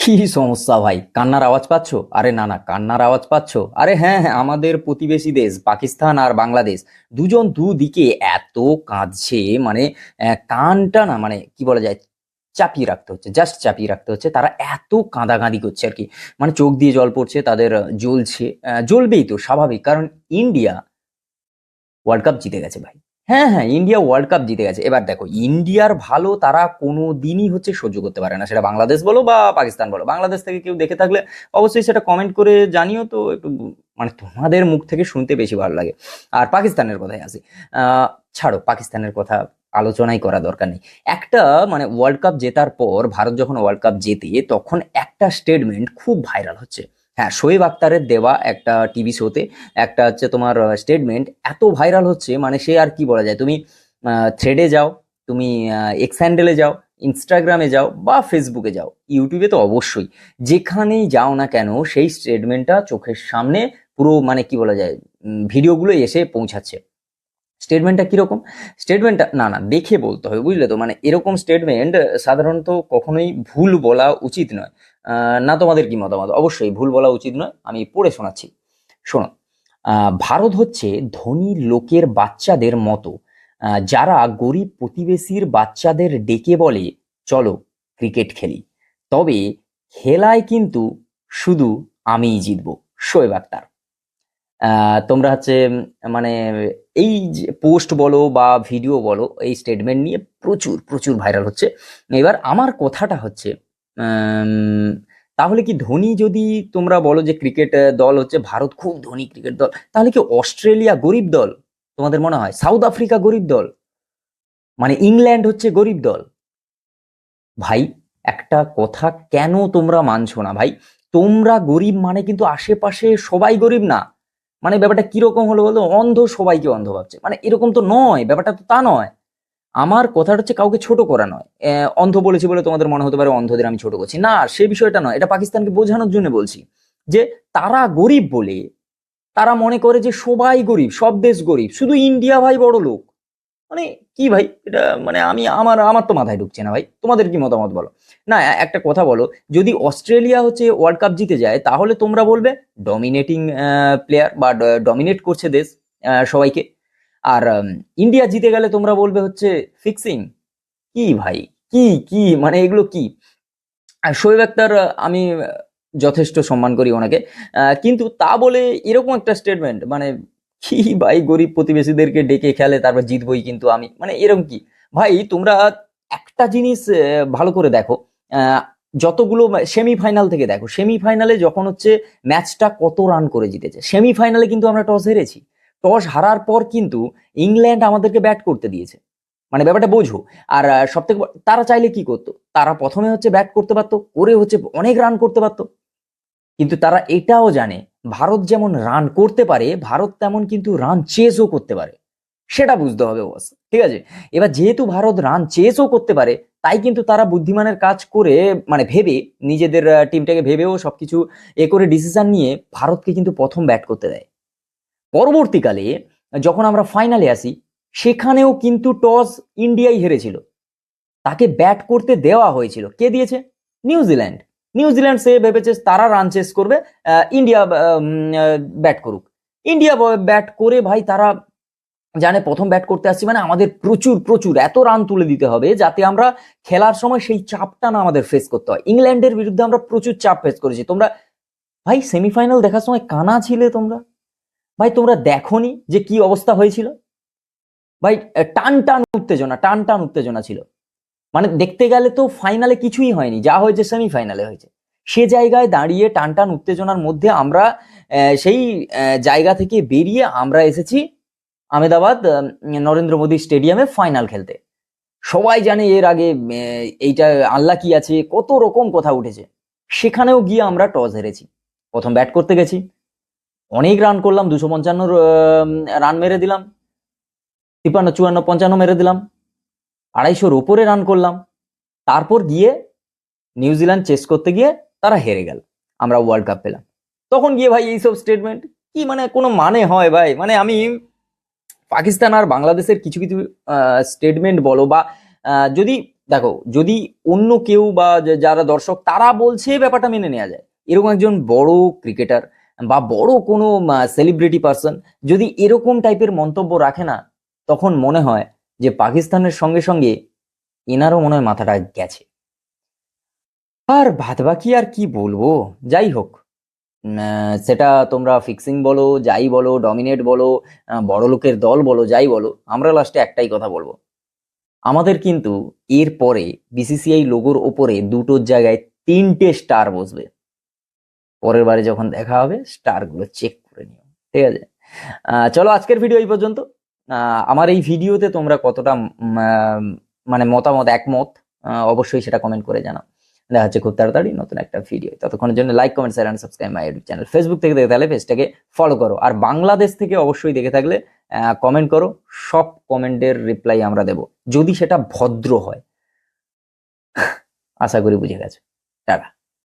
কি সমস্যা ভাই? কান্নার আওয়াজ পাচ্ছো? আরে না না, কান্নার আওয়াজ পাচ্ছো? আরে হ্যাঁ হ্যাঁ, আমাদের প্রতিবেশী দেশ পাকিস্তান আর বাংলাদেশ দুজন দুদিকে এত কাঁদছে, মানে কানটা না, মানে কি বলা যায়, চাপিয়ে রাখতে হচ্ছে, জাস্ট চাপিয়ে রাখতে হচ্ছে। তারা এত কাঁদাকাঁদি করছে আর কি, মানে চোখ দিয়ে জল পড়ছে তাদের, জ্বলছে। জ্বলবেই তো, স্বাভাবিক, কারণ ইন্ডিয়া ওয়ার্ল্ড কাপ জিতে গেছে ভাই। হ্যাঁ হ্যাঁ, ইন্ডিয়া ওয়ার্ল্ড কাপ জিতে গেছে। এবার দেখো, ইন্ডিয়ার ভালো তারা কোনো দিনই হচ্ছে সহ্য করতে পারে না, সেটা বাংলাদেশ বলো বা পাকিস্তান বলো। বাংলাদেশ থেকে কেউ দেখে থাকলে অবশ্যই সেটা কমেন্ট করে জানিও তো একটু, মানে তোমাদের মুখ থেকে শুনতে বেশি ভালো লাগে। আর পাকিস্তানের কথায় আসি, ছাড়ো, পাকিস্তানের কথা আলোচনাই করা দরকার নেই। একটা, মানে ওয়ার্ল্ড কাপ জেতার পর ভারত যখন ওয়ার্ল্ড কাপ জেতে, তখন একটা স্টেটমেন্ট খুব ভাইরাল হচ্ছে। হ্যাঁ, শোয়েব আক্তারের দেওয়া একটা টিভি শোতে একটা হচ্ছে তোমার স্টেটমেন্ট এত ভাইরাল হচ্ছে, মানে সে আর কি বলা যায়। তুমি থ্রেডে যাও, তুমি এক্স হ্যান্ডেলে যাও, ইনস্টাগ্রামে যাও বা ফেসবুকে যাও, ইউটিউবে তো অবশ্যই, যেখানেই যাও না কেন সেই স্টেটমেন্টটা চোখের সামনে পুরো, মানে কি বলা যায়, ভিডিওগুলো এসে পৌঁছাচ্ছে। স্টেটমেন্টটা কিরকম? স্টেটমেন্টটা না না দেখে বলতে হবে, বুঝলে তো? মানে এরকম স্টেটমেন্ট সাধারণত কখনোই ভুল বলা উচিত নয়। না, তোমাদের কি মতামত? অবশ্যই ভুল বলা উচিত নয়, আমি পড়ে শোনাচ্ছি, শোনো। ভারত হচ্ছে ধনী লোকের বাচ্চাদের মতো, যারা গরিব প্রতিবেশীর বাচ্চাদের ডেকে বলে, চলো ক্রিকেট খেলি, তবে খেলায় কিন্তু শুধু আমিই জিতবো। শোয়েব আক্তার। তোমরা হচ্ছে মানে এই যে পোস্ট বলো বা ভিডিও বলো, এই স্টেটমেন্ট নিয়ে প্রচুর প্রচুর ভাইরাল হচ্ছে। এবার আমার কথাটা হচ্ছে, উম, তাহলে কি ধোনি, যদি তোমরা বলো যে ক্রিকেট দল হচ্ছে ভারত খুব ধনী ক্রিকেট দল, তাহলে কি অস্ট্রেলিয়া গরিব দল? তোমাদের মনে হয় সাউথ আফ্রিকা গরিব দল? মানে ইংল্যান্ড হচ্ছে গরিব দল? ভাই, একটা কথা কেন তোমরা মানছো না ভাই? তোমরা গরিব মানে কিন্তু আশেপাশে সবাই গরিব না। মানে ব্যাপারটা কিরকম হলো বলতো, অন্ধ সবাইকে অন্ধ ভাবছে, মানে এরকম তো নয়, ব্যাপারটা তো তা নয়। আমার কথাটা হচ্ছে কাউকে ছোট করা নয়। অন্ধ বলেছি বলে তোমাদের মনে হতে পারে অন্ধদের আমি ছোট করছি, না, সে বিষয়টা নয়। এটা পাকিস্তানকে বোঝানোর জন্য বলছি যে তারা গরিব বলে তারা মনে করে যে সবাই গরিব, সব দেশ গরিব, শুধু ইন্ডিয়া ভাই বড় লোক। মানে কি ভাই এটা? মানে আমি, আমার আমার তো মাথায় ঢুকছে না ভাই। তোমাদের কি মতামত বলো? না, একটা কথা বলো, যদি অস্ট্রেলিয়া হচ্ছে ওয়ার্ল্ড কাপ জিতে যায়, তাহলে তোমরা বলবে ডমিনেটিং প্লেয়ার বা ডমিনেট করছে দেশ সবাইকে। আর ইন্ডিয়া জিতে গেলে তোমরা বলবে হচ্ছে ফিক্সিং। কি ভাই, কি কি মানে এগুলো কি? আর শোয়েব আক্তার, আমি যথেষ্ট সম্মান করি ওনাকে, কিন্তু তা বলে এরকম একটা স্টেটমেন্ট, মানে কি ভাই, গরিব প্রতিবেশীদেরকে ডেকে খেলে তারপর জিতবই কিন্তু আমি, মানে এরকম কি? ভাই তোমরা একটা জিনিস ভালো করে দেখো, আহ, যতগুলো সেমিফাইনাল থেকে দেখো, সেমিফাইনালে যখন হচ্ছে ম্যাচটা কত রান করে জিতেছে, সেমিফাইনালে কিন্তু আমরা টস হেরেছি। টস হারার পর কিন্তু ইংল্যান্ড আমাদেরকে ব্যাট করতে দিয়েছে। মানে ব্যাপারটা বোঝো। আর সব থেকে তারা চাইলে কি করতো, তারা প্রথমে হচ্ছে ব্যাট করতে পারতো, করে হচ্ছে অনেক রান করতে পারতো। কিন্তু তারা এটাও জানে, ভারত যেমন রান করতে পারে, ভারত তেমন কিন্তু রান চেজও করতে পারে। সেটা বুঝতে হবে বস, ঠিক আছে? এবার যেহেতু ভারত রান চেজও করতে পারে, তাই কিন্তু তারা বুদ্ধিমানের কাজ করে, মানে ভেবে, নিজেদের টিমটাকে ভেবেও সবকিছু করে ডিসিশন নিয়ে ভারতকে কিন্তু প্রথম ব্যাট করতে দেয়। পরবর্তীকালে যখন আমরা ফাইনালে আসি, সেখানেও কিন্তু টস ইন্ডিয়াই হেরেছিল, তাকে ব্যাট করতে দেওয়া হয়েছিল। কে দিয়েছে? নিউজিল্যান্ড। নিউজিল্যান্ড সে ভেবেছে তারা রান চেস করবে, ইন্ডিয়া ব্যাট করুক। ইন্ডিয়া ব্যাট করে ভাই, তারা জানে প্রথম ব্যাট করতে আসছি মানে আমাদের প্রচুর প্রচুর এত রান তুলে দিতে হবে যাতে আমরা খেলার সময় সেই চাপটা না আমাদের ফেস করতে হয়। ইংল্যান্ডের বিরুদ্ধে আমরা প্রচুর চাপ ফেস করেছি। তোমরা ভাই সেমিফাইনাল দেখার সময় কানা ছিলে তোমরা? ভাই তোমরা দেখোনি যে কি অবস্থা হয়েছিল? ভাই টান টান উত্তেজনা, টান টান উত্তেজনা ছিল। মানে দেখতে গেলে তো ফাইনালে কিছুই হয়নি, যা হয়েছে সেমিফাইনালে হয়েছে। সে জায়গায় দাঁড়িয়ে টান টান উত্তেজনার মধ্যে আমরা সেই জায়গা থেকে বেরিয়ে আমরা এসেছি আহমেদাবাদ নরেন্দ্র মোদী স্টেডিয়ামে ফাইনাল খেলতে। সবাই জানে এর আগে এইটা আল্লাহ কি আছে, কত রকম কথা উঠেছে। সেখানেও গিয়ে আমরা টস হেরেছি, প্রথম ব্যাট করতে গেছি, অনেক রান করলাম, 255 রান মেরে দিলাম, 53, 54, 55 মেরে দিলাম, 250-র ওপরে রান করলাম। তারপর গিয়ে নিউজিল্যান্ড চেস করতে গিয়ে তারা হেরে গেল, আমরা ওয়ার্ল্ড কাপ পেলাম। তখন গিয়ে ভাই এইসব স্টেটমেন্ট কি, মানে কোনো মানে হয় ভাই? মানে আমি পাকিস্তান আর বাংলাদেশের কিছু কিছু স্টেটমেন্ট বলো বা যদি দেখো, যদি অন্য কেউ বা যারা দর্শক তারা বলছে ব্যাপারটা মেনে নেওয়া যায়, এরকম একজন বড় ক্রিকেটার বা বড় কোনো সেলিব্রিটি পার্সন যদি এরকম টাইপের মন্তব্য রাখে না, তখন মনে হয় যে পাকিস্তানের সঙ্গে সঙ্গে এনারও মনে হয় মাথাটা গেছে। আর বাদবাকি আর কি বলবো, যাই হোক, সেটা তোমরা ফিক্সিং বলো, যাই বলো, ডমিনেট বলো, বড় লোকের দল বলো, যাই বলো, আমরা লাস্টে একটাই কথা বলবো, আমাদের কিন্তু এর পরে বিসিসিআই লোগোর ওপরে দুটোর জায়গায় 3টে স্টার বসবে। পরের বারে যখন দেখা হবে স্টার গুলো চেক করে নিও, ঠিক আছে? চলো, আজকের ভিডিও এই পর্যন্ত। আমার এই ভিডিওতে তোমরা কতটা মানে মতামত, একমত, অবশ্যই সেটা কমেন্ট করে জানাও। দেখা হচ্ছে খুব তাড়াতাড়ি নতুন একটা ভিডিও। ততক্ষণের জন্য like, comment, share and subscribe my YouTube channel. Facebook থেকে দেখে থাকলে পেজটাকে ফলো করো, আর বাংলাদেশ থেকে অবশ্যই দেখে থাকলে কমেন্ট করো। সব কমেন্টের রিপ্লাই আমরা দেব, যদি সেটা ভদ্র হয়। আশা করি বুঝে গেছো। টাটা।